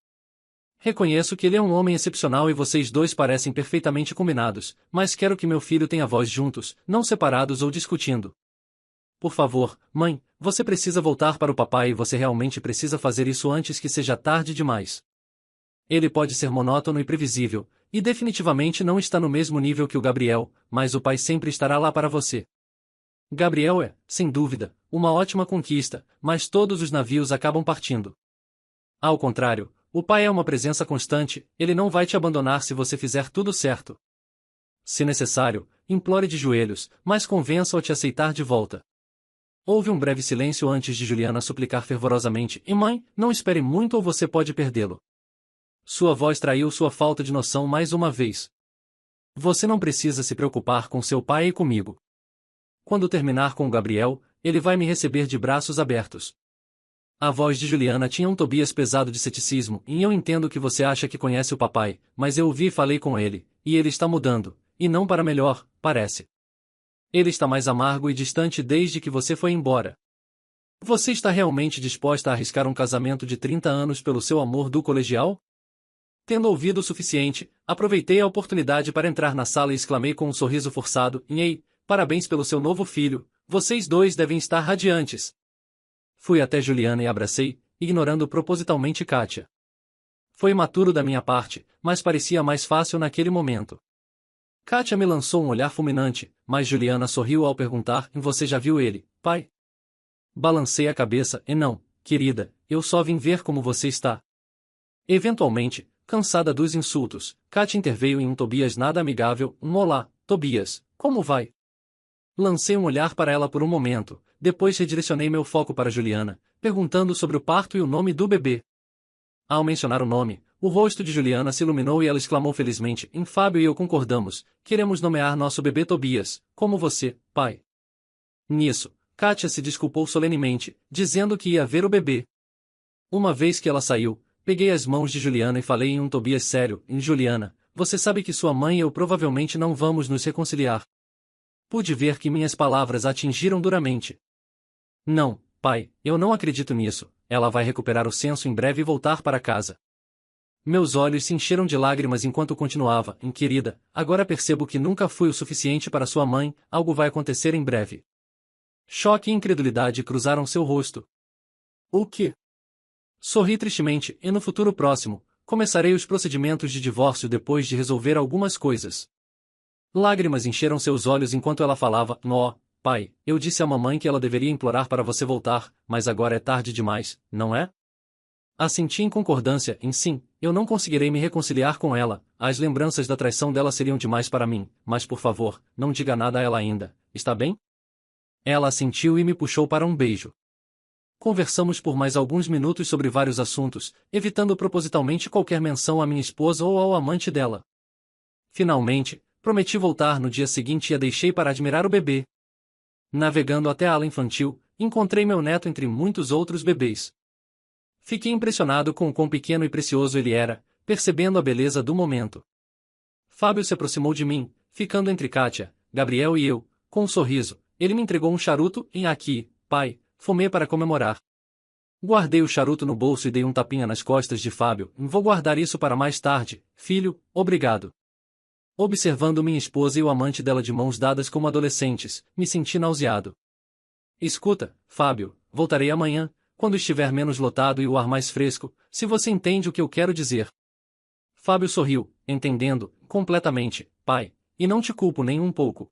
Reconheço que ele é um homem excepcional e vocês dois parecem perfeitamente combinados, mas quero que meu filho tenha voz juntos, não separados ou discutindo. Por favor, mãe, você precisa voltar para o papai e você realmente precisa fazer isso antes que seja tarde demais. Ele pode ser monótono e previsível, e definitivamente não está no mesmo nível que o Gabriel, mas o pai sempre estará lá para você. Gabriel é, sem dúvida, uma ótima conquista, mas todos os navios acabam partindo. Ao contrário, o pai é uma presença constante, ele não vai te abandonar se você fizer tudo certo. Se necessário, implore de joelhos, mas convença-o a te aceitar de volta. Houve um breve silêncio antes de Juliana suplicar fervorosamente. Mãe, não espere muito ou você pode perdê-lo. Sua voz traiu sua falta de noção mais uma vez. Você não precisa se preocupar com seu pai e comigo. Quando terminar com o Gabriel, ele vai me receber de braços abertos. A voz de Juliana tinha um Tobias pesado de ceticismo, e eu entendo que você acha que conhece o papai, mas eu ouvi e falei com ele, e ele está mudando, e não para melhor, parece. Ele está mais amargo e distante desde que você foi embora. Você está realmente disposta a arriscar um casamento de 30 anos pelo seu amor do colegial? Tendo ouvido o suficiente, aproveitei a oportunidade para entrar na sala e exclamei com um sorriso forçado, Ei, parabéns pelo seu novo filho, vocês dois devem estar radiantes. Fui até Juliana e abracei, ignorando propositalmente Kátia. Foi imaturo da minha parte, mas parecia mais fácil naquele momento. Kátia me lançou um olhar fulminante, mas Juliana sorriu ao perguntar, você já viu ele, pai? Balancei a cabeça, e não, querida, eu só vim ver como você está. Eventualmente, cansada dos insultos, Kátia interveio em um Tobias nada amigável, olá, Tobias, como vai? Lancei um olhar para ela por um momento, depois redirecionei meu foco para Juliana, perguntando sobre o parto e o nome do bebê. Ao mencionar o nome, o rosto de Juliana se iluminou e ela exclamou felizmente, Fábio e eu concordamos, queremos nomear nosso bebê Tobias, como você, pai. Nisso, Kátia se desculpou solenemente, dizendo que ia ver o bebê. Uma vez que ela saiu, peguei as mãos de Juliana e falei em um Tobias sério, Juliana, você sabe que sua mãe e eu provavelmente não vamos nos reconciliar. Pude ver que minhas palavras a atingiram duramente. Não, pai, eu não acredito nisso, ela vai recuperar o senso em breve e voltar para casa. Meus olhos se encheram de lágrimas enquanto continuava, querida, agora percebo que nunca fui o suficiente para sua mãe, algo vai acontecer em breve. Choque e incredulidade cruzaram seu rosto. O quê? Sorri tristemente, e no futuro próximo, começarei os procedimentos de divórcio depois de resolver algumas coisas. Lágrimas encheram seus olhos enquanto ela falava, pai, eu disse à mamãe que ela deveria implorar para você voltar, mas agora é tarde demais, não é? Assenti em concordância, sim, eu não conseguirei me reconciliar com ela, as lembranças da traição dela seriam demais para mim, mas por favor, não diga nada a ela ainda, está bem? Ela assentiu e me puxou para um beijo. Conversamos por mais alguns minutos sobre vários assuntos, evitando propositalmente qualquer menção à minha esposa ou ao amante dela. Finalmente, prometi voltar no dia seguinte e a deixei para admirar o bebê. Navegando até a ala infantil, encontrei meu neto entre muitos outros bebês. Fiquei impressionado com o quão pequeno e precioso ele era, percebendo a beleza do momento. Fábio se aproximou de mim, ficando entre Kátia, Gabriel e eu, com um sorriso. Ele me entregou um charuto e aqui, pai, fumei para comemorar. Guardei o charuto no bolso e dei um tapinha nas costas de Fábio. Vou guardar isso para mais tarde, filho, obrigado. Observando minha esposa e o amante dela de mãos dadas como adolescentes, me senti nauseado. Escuta, Fábio, voltarei amanhã, quando estiver menos lotado e o ar mais fresco, se você entende o que eu quero dizer. Fábio sorriu, entendendo, completamente, pai, e não te culpo nem um pouco.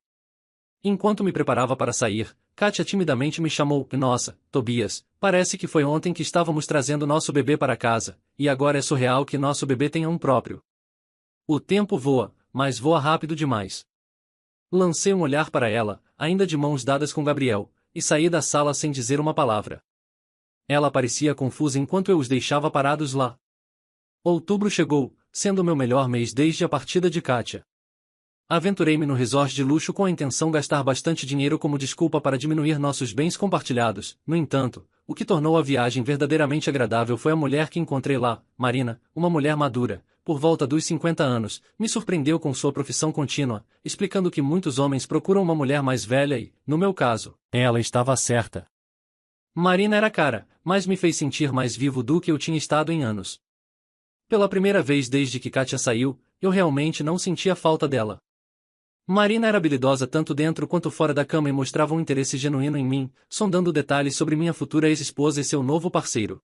Enquanto me preparava para sair, Kátia timidamente me chamou, nossa, Tobias, parece que foi ontem que estávamos trazendo nosso bebê para casa, e agora é surreal que nosso bebê tenha um próprio. O tempo voa, mas voa rápido demais. Lancei um olhar para ela, ainda de mãos dadas com Gabriel, e saí da sala sem dizer uma palavra. Ela parecia confusa enquanto eu os deixava parados lá. Outubro chegou, sendo o meu melhor mês desde a partida de Kátia. Aventurei-me no resort de luxo com a intenção de gastar bastante dinheiro como desculpa para diminuir nossos bens compartilhados. No entanto, o que tornou a viagem verdadeiramente agradável foi a mulher que encontrei lá, Marina, uma mulher madura, por volta dos 50 anos, me surpreendeu com sua profissão contínua, explicando que muitos homens procuram uma mulher mais velha e, no meu caso, ela estava certa. Marina era cara, mas me fez sentir mais vivo do que eu tinha estado em anos. Pela primeira vez desde que Kátia saiu, eu realmente não sentia falta dela. Marina era habilidosa tanto dentro quanto fora da cama e mostrava um interesse genuíno em mim, sondando detalhes sobre minha futura ex-esposa e seu novo parceiro.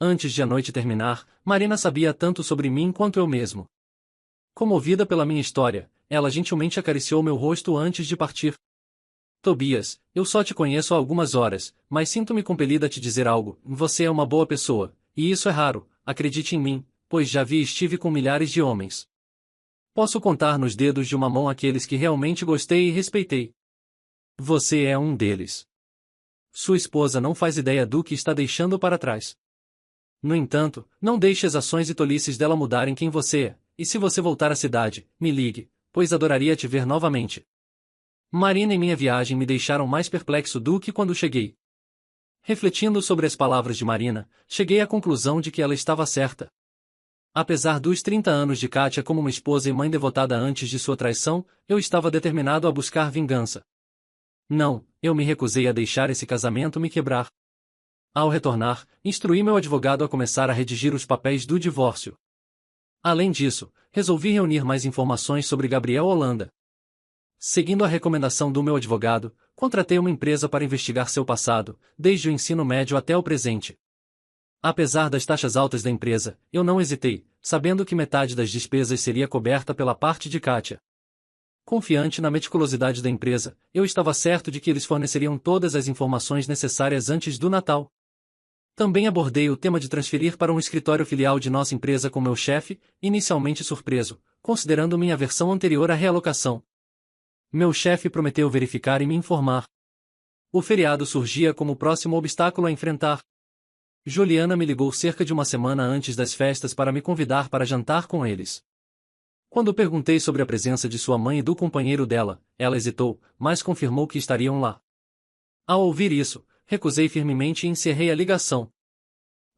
Antes de a noite terminar, Marina sabia tanto sobre mim quanto eu mesmo. Comovida pela minha história, ela gentilmente acariciou meu rosto antes de partir. Tobias, eu só te conheço há algumas horas, mas sinto-me compelida a te dizer algo. Você é uma boa pessoa, e isso é raro, acredite em mim, pois já vi e estive com milhares de homens. Posso contar nos dedos de uma mão aqueles que realmente gostei e respeitei. Você é um deles. Sua esposa não faz ideia do que está deixando para trás. No entanto, não deixe as ações e tolices dela mudarem quem você é, e se você voltar à cidade, me ligue, pois adoraria te ver novamente. Marina e minha viagem me deixaram mais perplexo do que quando cheguei. Refletindo sobre as palavras de Marina, cheguei à conclusão de que ela estava certa. Apesar dos 30 anos de Kátia como uma esposa e mãe devotada antes de sua traição, eu estava determinado a buscar vingança. Não, eu me recusei a deixar esse casamento me quebrar. Ao retornar, instruí meu advogado a começar a redigir os papéis do divórcio. Além disso, resolvi reunir mais informações sobre Gabriel Holanda. Seguindo a recomendação do meu advogado, contratei uma empresa para investigar seu passado, desde o ensino médio até o presente. Apesar das taxas altas da empresa, eu não hesitei, sabendo que metade das despesas seria coberta pela parte de Kátia. Confiante na meticulosidade da empresa, eu estava certo de que eles forneceriam todas as informações necessárias antes do Natal. Também abordei o tema de transferir para um escritório filial de nossa empresa com meu chefe, inicialmente surpreso, considerando minha versão anterior à realocação. Meu chefe prometeu verificar e me informar. O feriado surgia como o próximo obstáculo a enfrentar. Juliana me ligou cerca de uma semana antes das festas para me convidar para jantar com eles. Quando perguntei sobre a presença de sua mãe e do companheiro dela, ela hesitou, mas confirmou que estariam lá. Ao ouvir isso, recusei firmemente e encerrei a ligação.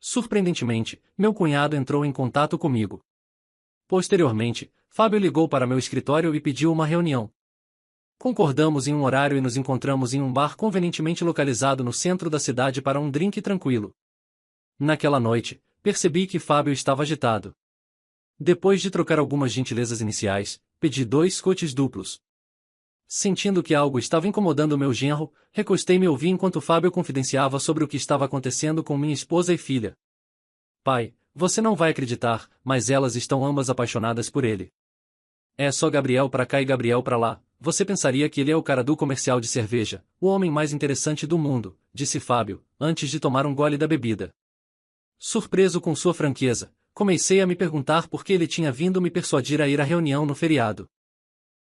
Surpreendentemente, meu cunhado entrou em contato comigo. Posteriormente, Fábio ligou para meu escritório e pediu uma reunião. Concordamos em um horário e nos encontramos em um bar convenientemente localizado no centro da cidade para um drink tranquilo. Naquela noite, percebi que Fábio estava agitado. Depois de trocar algumas gentilezas iniciais, pedi 2 scotches duplos. Sentindo que algo estava incomodando meu genro, recostei-me e ouvi enquanto Fábio confidenciava sobre o que estava acontecendo com minha esposa e filha. Pai, você não vai acreditar, mas elas estão ambas apaixonadas por ele. É só Gabriel pra cá e Gabriel pra lá. Você pensaria que ele é o cara do comercial de cerveja, o homem mais interessante do mundo, disse Fábio, antes de tomar um gole da bebida. Surpreso com sua franqueza, comecei a me perguntar por que ele tinha vindo me persuadir a ir à reunião no feriado.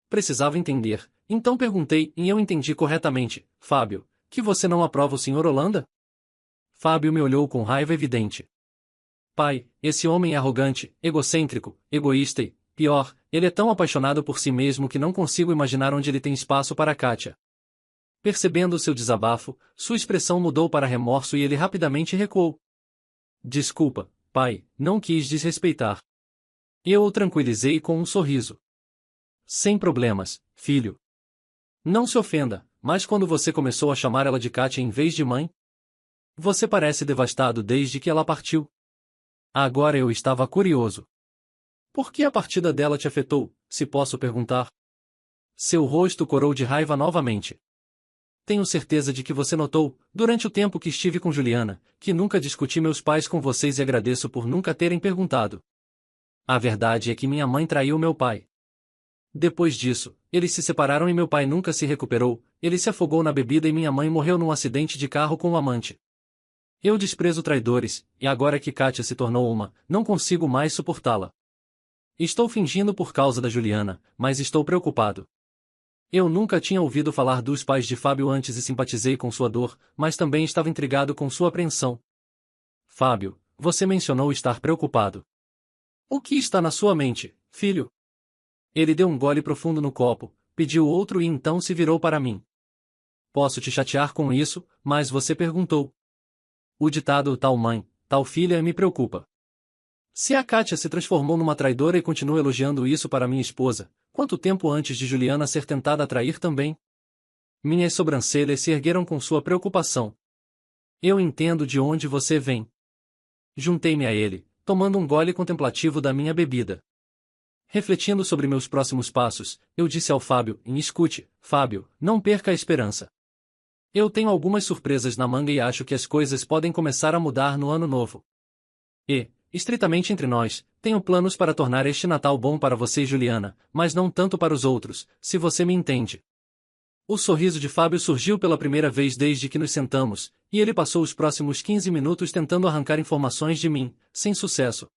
Precisava entender, então perguntei e eu entendi corretamente, Fábio, que você não aprova o Sr. Holanda? Fábio me olhou com raiva evidente. Pai, esse homem é arrogante, egocêntrico, egoísta e, pior, ele é tão apaixonado por si mesmo que não consigo imaginar onde ele tem espaço para Kátia. Percebendo seu desabafo, sua expressão mudou para remorso e ele rapidamente recuou. Desculpa, pai, não quis desrespeitar. Eu o tranquilizei com um sorriso. Sem problemas, filho. Não se ofenda, mas quando você começou a chamar ela de Kátia em vez de mãe? Você parece devastado desde que ela partiu. Agora eu estava curioso. Por que a partida dela te afetou, se posso perguntar? Seu rosto corou de raiva novamente. Tenho certeza de que você notou, durante o tempo que estive com Juliana, que nunca discuti meus pais com vocês e agradeço por nunca terem perguntado. A verdade é que minha mãe traiu meu pai. Depois disso, eles se separaram e meu pai nunca se recuperou, ele se afogou na bebida e minha mãe morreu num acidente de carro com um amante. Eu desprezo traidores, e agora que Kátia se tornou uma, não consigo mais suportá-la. Estou fingindo por causa da Juliana, mas estou preocupado. Eu nunca tinha ouvido falar dos pais de Fábio antes e simpatizei com sua dor, mas também estava intrigado com sua apreensão. Fábio, você mencionou estar preocupado. O que está na sua mente, filho? Ele deu um gole profundo no copo, pediu outro e então se virou para mim. Posso te chatear com isso, mas você perguntou. O ditado tal mãe, tal filha me preocupa. Se a Kátia se transformou numa traidora e continua elogiando isso para minha esposa, quanto tempo antes de Juliana ser tentada a trair também? Minhas sobrancelhas se ergueram com sua preocupação. Eu entendo de onde você vem. Juntei-me a ele, tomando um gole contemplativo da minha bebida. Refletindo sobre meus próximos passos, eu disse ao Fábio, escute, Fábio, não perca a esperança. Eu tenho algumas surpresas na manga e acho que as coisas podem começar a mudar no ano novo. E, estritamente entre nós, tenho planos para tornar este Natal bom para você e Juliana, mas não tanto para os outros, se você me entende. O sorriso de Fábio surgiu pela primeira vez desde que nos sentamos, e ele passou os próximos 15 minutos tentando arrancar informações de mim, sem sucesso.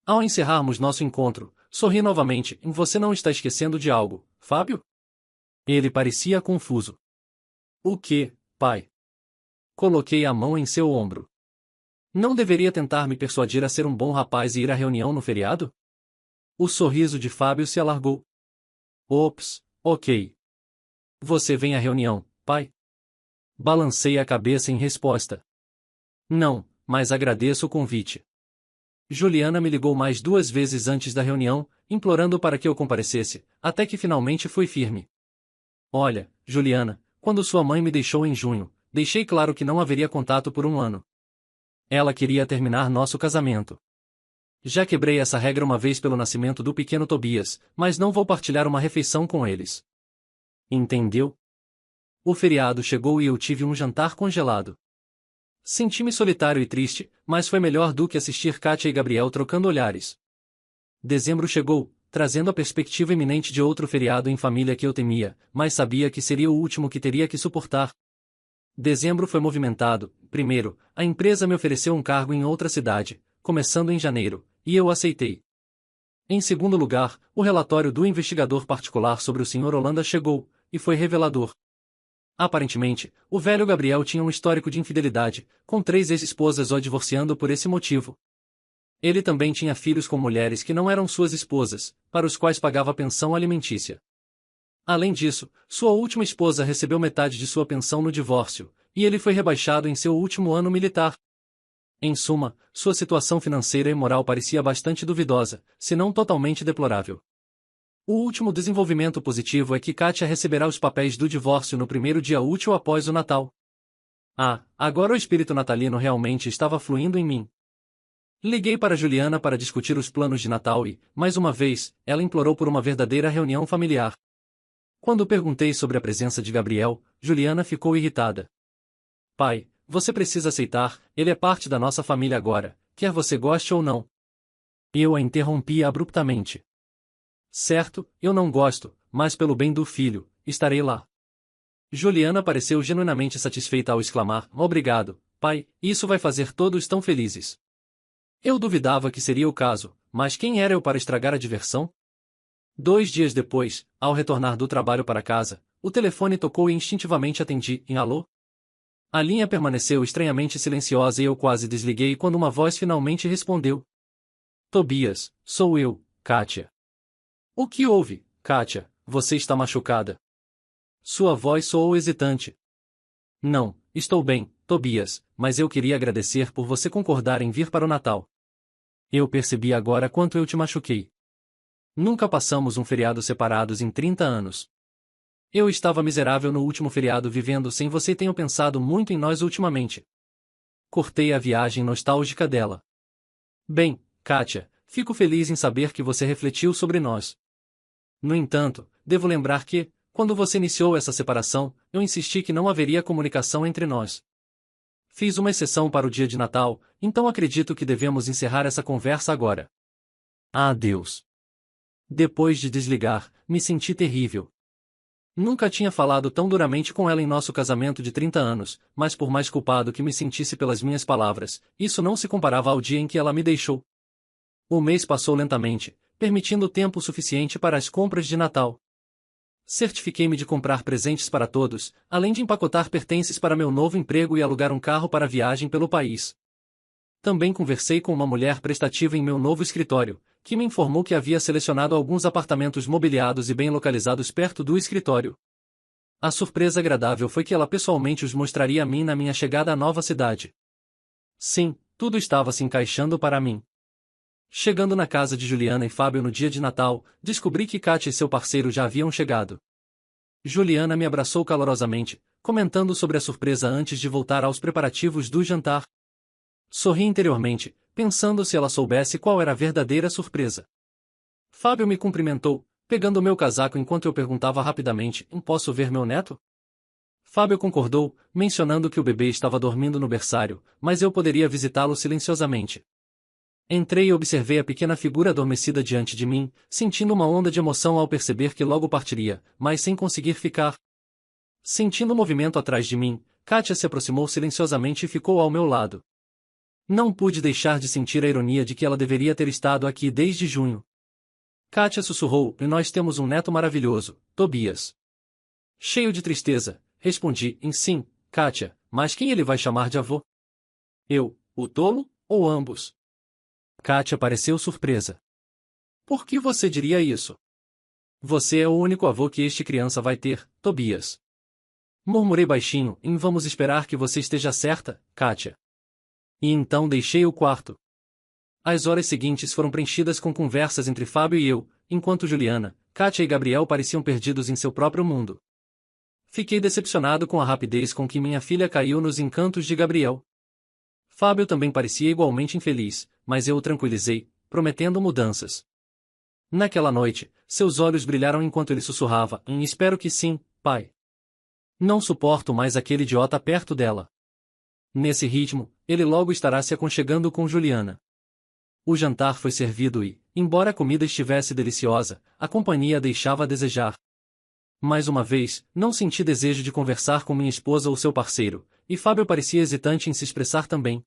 Ao encerrarmos nosso encontro, sorri novamente. Você não está esquecendo de algo, Fábio? Ele parecia confuso. O que, pai? Coloquei a mão em seu ombro. Não deveria tentar me persuadir a ser um bom rapaz e ir à reunião no feriado? O sorriso de Fábio se alargou. Ops, ok. Você vem à reunião, pai? Balancei a cabeça em resposta. Não, mas agradeço o convite. Juliana me ligou mais 2 vezes antes da reunião, implorando para que eu comparecesse, até que finalmente fui firme. Olha, Juliana, quando sua mãe me deixou em junho, deixei claro que não haveria contato por um ano. Ela queria terminar nosso casamento. Já quebrei essa regra uma vez pelo nascimento do pequeno Tobias, mas não vou partilhar uma refeição com eles. Entendeu? O feriado chegou e eu tive um jantar congelado. Senti-me solitário e triste, mas foi melhor do que assistir Kátia e Gabriel trocando olhares. Dezembro chegou, trazendo a perspectiva iminente de outro feriado em família que eu temia, mas sabia que seria o último que teria que suportar. Dezembro foi movimentado. Primeiro, a empresa me ofereceu um cargo em outra cidade, começando em janeiro, e eu aceitei. Em segundo lugar, o relatório do investigador particular sobre o Sr. Holanda chegou, e foi revelador. Aparentemente, o velho Gabriel tinha um histórico de infidelidade, com 3 ex-esposas ou divorciando por esse motivo. Ele também tinha filhos com mulheres que não eram suas esposas, para os quais pagava pensão alimentícia. Além disso, sua última esposa recebeu metade de sua pensão no divórcio, e ele foi rebaixado em seu último ano militar. Em suma, sua situação financeira e moral parecia bastante duvidosa, se não totalmente deplorável. O último desenvolvimento positivo é que Kátia receberá os papéis do divórcio no primeiro dia útil após o Natal. Ah, agora o espírito natalino realmente estava fluindo em mim. Liguei para Juliana para discutir os planos de Natal e, mais uma vez, ela implorou por uma verdadeira reunião familiar. Quando perguntei sobre a presença de Gabriel, Juliana ficou irritada. Pai, você precisa aceitar, ele é parte da nossa família agora, quer você goste ou não. Eu a interrompi abruptamente. Certo, eu não gosto, mas pelo bem do filho, estarei lá. Juliana pareceu genuinamente satisfeita ao exclamar: obrigado, pai, isso vai fazer todos tão felizes. Eu duvidava que seria o caso, mas quem era eu para estragar a diversão? 2 dias depois, ao retornar do trabalho para casa, o telefone tocou e instintivamente atendi, em alô? A linha permaneceu estranhamente silenciosa e eu quase desliguei quando uma voz finalmente respondeu. Tobias, sou eu, Kátia. O que houve, Kátia? Você está machucada? Sua voz soou hesitante. Não, estou bem, Tobias, mas eu queria agradecer por você concordar em vir para o Natal. Eu percebi agora quanto eu te machuquei. Nunca passamos um feriado separados em 30 anos. Eu estava miserável no último feriado vivendo sem você e tenho pensado muito em nós ultimamente. Cortei a viagem nostálgica dela. Bem, Kátia, fico feliz em saber que você refletiu sobre nós. No entanto, devo lembrar que, quando você iniciou essa separação, eu insisti que não haveria comunicação entre nós. Fiz uma exceção para o dia de Natal, então acredito que devemos encerrar essa conversa agora. Adeus. Depois de desligar, me senti terrível. Nunca tinha falado tão duramente com ela em nosso casamento de 30 anos, mas por mais culpado que me sentisse pelas minhas palavras, isso não se comparava ao dia em que ela me deixou. O mês passou lentamente, permitindo tempo suficiente para as compras de Natal. Certifiquei-me de comprar presentes para todos, além de empacotar pertences para meu novo emprego e alugar um carro para viagem pelo país. Também conversei com uma mulher prestativa em meu novo escritório, que me informou que havia selecionado alguns apartamentos mobiliados e bem localizados perto do escritório. A surpresa agradável foi que ela pessoalmente os mostraria a mim na minha chegada à nova cidade. Sim, tudo estava se encaixando para mim. Chegando na casa de Juliana e Fábio no dia de Natal, descobri que Kátia e seu parceiro já haviam chegado. Juliana me abraçou calorosamente, comentando sobre a surpresa antes de voltar aos preparativos do jantar. Sorri interiormente, pensando se ela soubesse qual era a verdadeira surpresa. Fábio me cumprimentou, pegando meu casaco enquanto eu perguntava rapidamente: posso ver meu neto? Fábio concordou, mencionando que o bebê estava dormindo no berçário, mas eu poderia visitá-lo silenciosamente. Entrei e observei a pequena figura adormecida diante de mim, sentindo uma onda de emoção ao perceber que logo partiria, mas sem conseguir ficar. Sentindo o movimento atrás de mim, Kátia se aproximou silenciosamente e ficou ao meu lado. Não pude deixar de sentir a ironia de que ela deveria ter estado aqui desde junho. Kátia sussurrou: e nós temos um neto maravilhoso, Tobias. Cheio de tristeza, respondi: sim, Kátia, mas quem ele vai chamar de avô? Eu, o tolo, ou ambos? Kátia pareceu surpresa. Por que você diria isso? Você é o único avô que este criança vai ter, Tobias. Murmurei baixinho: vamos esperar que você esteja certa, Kátia. E então deixei o quarto. As horas seguintes foram preenchidas com conversas entre Fábio e eu, enquanto Juliana, Kátia e Gabriel pareciam perdidos em seu próprio mundo. Fiquei decepcionado com a rapidez com que minha filha caiu nos encantos de Gabriel. Fábio também parecia igualmente infeliz, mas eu o tranquilizei, prometendo mudanças. Naquela noite, seus olhos brilharam enquanto ele sussurrava: espero que sim, pai. Não suporto mais aquele idiota perto dela. Nesse ritmo, ele logo estará se aconchegando com Juliana. O jantar foi servido e, embora a comida estivesse deliciosa, a companhia deixava a desejar. Mais uma vez, não senti desejo de conversar com minha esposa ou seu parceiro, e Fábio parecia hesitante em se expressar também.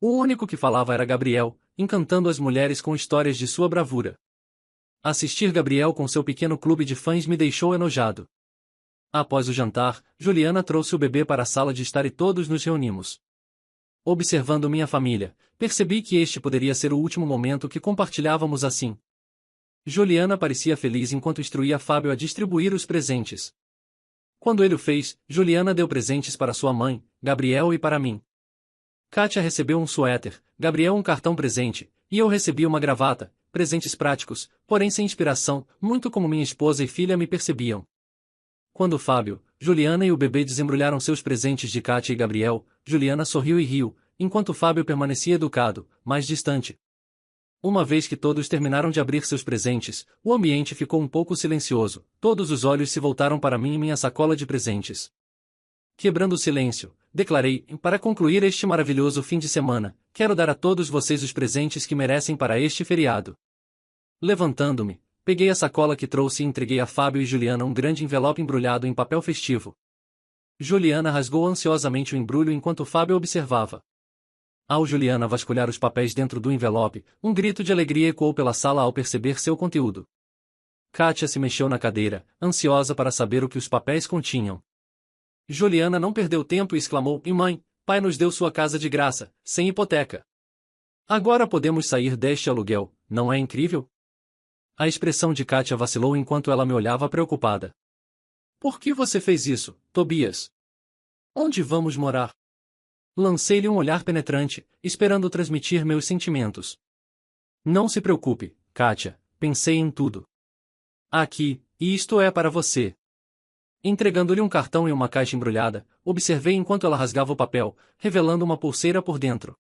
O único que falava era Gabriel, encantando as mulheres com histórias de sua bravura. Assistir Gabriel com seu pequeno clube de fãs me deixou enojado. Após o jantar, Juliana trouxe o bebê para a sala de estar e todos nos reunimos. Observando minha família, percebi que este poderia ser o último momento que compartilhávamos assim. Juliana parecia feliz enquanto instruía Fábio a distribuir os presentes. Quando ele o fez, Juliana deu presentes para sua mãe, Gabriel e para mim. Kátia recebeu um suéter, Gabriel um cartão presente, e eu recebi uma gravata, presentes práticos, porém sem inspiração, muito como minha esposa e filha me percebiam. Quando Fábio, Juliana e o bebê desembrulharam seus presentes de Kátia e Gabriel, Juliana sorriu e riu, enquanto Fábio permanecia educado, mais distante. Uma vez que todos terminaram de abrir seus presentes, o ambiente ficou um pouco silencioso, todos os olhos se voltaram para mim e minha sacola de presentes. Quebrando o silêncio, declarei: para concluir este maravilhoso fim de semana, quero dar a todos vocês os presentes que merecem para este feriado. Levantando-me, peguei a sacola que trouxe e entreguei a Fábio e Juliana um grande envelope embrulhado em papel festivo. Juliana rasgou ansiosamente o embrulho enquanto Fábio observava. Ao Juliana vasculhar os papéis dentro do envelope, um grito de alegria ecoou pela sala ao perceber seu conteúdo. Kátia se mexeu na cadeira, ansiosa para saber o que os papéis continham. Juliana não perdeu tempo e exclamou: mãe, pai nos deu sua casa de graça, sem hipoteca. Agora podemos sair deste aluguel, não é incrível? A expressão de Kátia vacilou enquanto ela me olhava preocupada. Por que você fez isso, Tobias? Onde vamos morar? Lancei-lhe um olhar penetrante, esperando transmitir meus sentimentos. Não se preocupe, Kátia, pensei em tudo. Aqui, e isto é para você. Entregando-lhe um cartão e uma caixa embrulhada, observei enquanto ela rasgava o papel, revelando uma pulseira por dentro.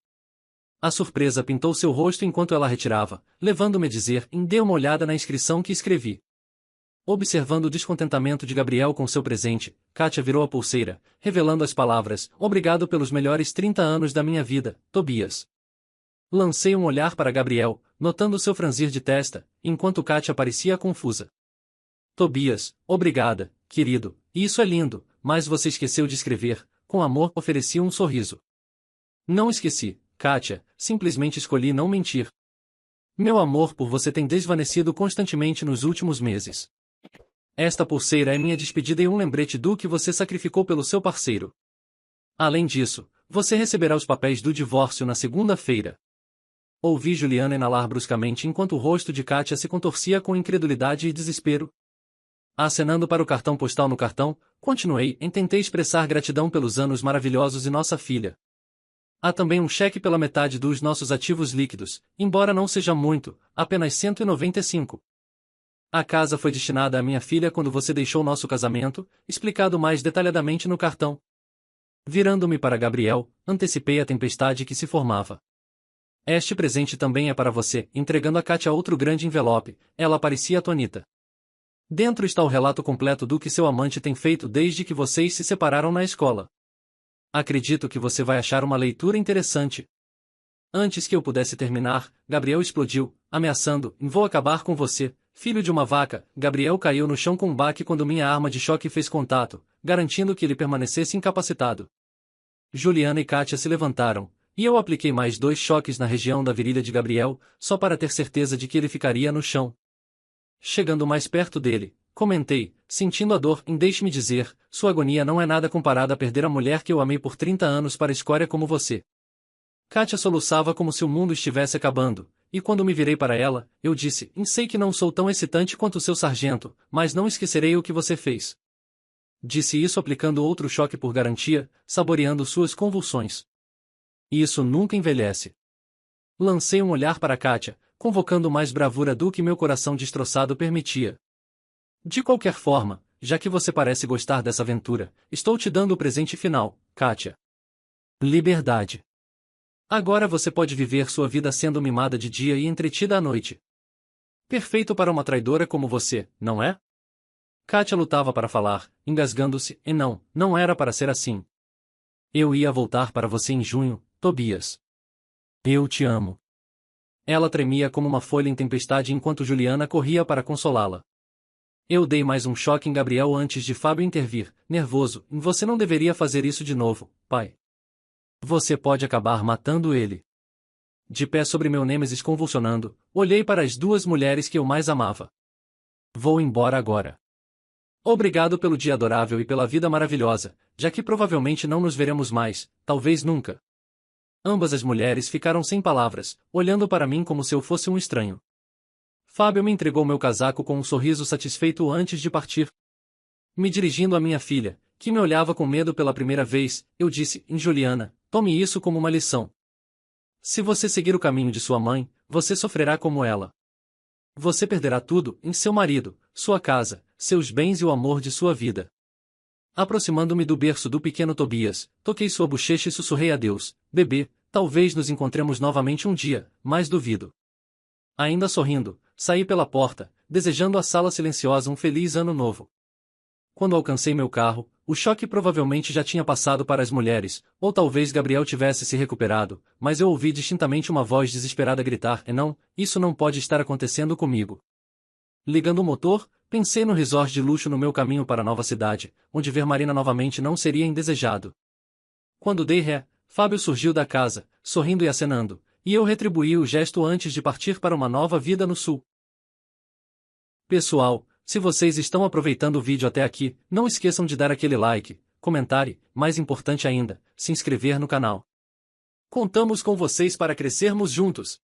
A surpresa pintou seu rosto enquanto ela retirava, levando-me a dizer: dê uma olhada na inscrição que escrevi. Observando o descontentamento de Gabriel com seu presente, Kátia virou a pulseira, revelando as palavras: obrigado pelos melhores 30 anos da minha vida, Tobias. Lancei um olhar para Gabriel, notando seu franzir de testa, enquanto Kátia parecia confusa. Tobias, obrigada, querido, isso é lindo, mas você esqueceu de escrever. Com amor, ofereci um sorriso. Não esqueci, Kátia, simplesmente escolhi não mentir. Meu amor por você tem desvanecido constantemente nos últimos meses. Esta pulseira é minha despedida e um lembrete do que você sacrificou pelo seu parceiro. Além disso, você receberá os papéis do divórcio na segunda-feira. Ouvi Juliana inalar bruscamente enquanto o rosto de Kátia se contorcia com incredulidade e desespero. Acenando para o cartão postal no cartão, continuei e tentei expressar gratidão pelos anos maravilhosos e nossa filha. Há também um cheque pela metade dos nossos ativos líquidos, embora não seja muito, apenas 195. A casa foi destinada à minha filha quando você deixou nosso casamento, explicado mais detalhadamente no cartão. Virando-me para Gabriel, antecipei a tempestade que se formava. Este presente também é para você, entregando a Kátia outro grande envelope, ela parecia atônita. Dentro está o relato completo do que seu amante tem feito desde que vocês se separaram na escola. Acredito que você vai achar uma leitura interessante. Antes que eu pudesse terminar, Gabriel explodiu, ameaçando: vou acabar com você, filho de uma vaca. Gabriel caiu no chão com um baque quando minha arma de choque fez contato, garantindo que ele permanecesse incapacitado. Juliana e Kátia se levantaram, e eu apliquei mais 2 choques na região da virilha de Gabriel, só para ter certeza de que ele ficaria no chão. Chegando mais perto dele, comentei, sentindo a dor: deixe-me dizer, sua agonia não é nada comparada a perder a mulher que eu amei por 30 anos para escória como você. Kátia soluçava como se o mundo estivesse acabando, e quando me virei para ela, eu disse: sei que não sou tão excitante quanto seu sargento, mas não esquecerei o que você fez. Disse isso aplicando outro choque por garantia, saboreando suas convulsões. E isso nunca envelhece. Lancei um olhar para Kátia, convocando mais bravura do que meu coração destroçado permitia. De qualquer forma, já que você parece gostar dessa aventura, estou te dando o presente final, Kátia. Liberdade. Agora você pode viver sua vida sendo mimada de dia e entretida à noite. Perfeito para uma traidora como você, não é? Kátia lutava para falar, engasgando-se, e não era para ser assim. Eu ia voltar para você em junho, Tobias. Eu te amo. Ela tremia como uma folha em tempestade enquanto Juliana corria para consolá-la. Eu dei mais um choque em Gabriel antes de Fábio intervir, nervoso. Você não deveria fazer isso de novo, pai. Você pode acabar matando ele. De pé sobre meu nêmesis convulsionando, olhei para as duas mulheres que eu mais amava. Vou embora agora. Obrigado pelo dia adorável e pela vida maravilhosa, já que provavelmente não nos veremos mais, talvez nunca. Ambas as mulheres ficaram sem palavras, olhando para mim como se eu fosse um estranho. Fábio me entregou meu casaco com um sorriso satisfeito antes de partir. Me dirigindo à minha filha, que me olhava com medo pela primeira vez, eu disse, Juliana, tome isso como uma lição. Se você seguir o caminho de sua mãe, você sofrerá como ela. Você perderá tudo, em seu marido, sua casa, seus bens e o amor de sua vida. Aproximando-me do berço do pequeno Tobias, toquei sua bochecha e sussurrei adeus, bebê, talvez nos encontremos novamente um dia, mas duvido. Ainda sorrindo, saí pela porta, desejando à sala silenciosa um feliz ano novo. Quando alcancei meu carro, o choque provavelmente já tinha passado para as mulheres, ou talvez Gabriel tivesse se recuperado, mas eu ouvi distintamente uma voz desesperada gritar, isso não pode estar acontecendo comigo. Ligando o motor, pensei no resort de luxo no meu caminho para a nova cidade, onde ver Marina novamente não seria indesejado. Quando dei ré, Fábio surgiu da casa, sorrindo e acenando, e eu retribuí o gesto antes de partir para uma nova vida no sul. Pessoal, se vocês estão aproveitando o vídeo até aqui, não esqueçam de dar aquele like, comentar e, mais importante ainda, se inscrever no canal. Contamos com vocês para crescermos juntos!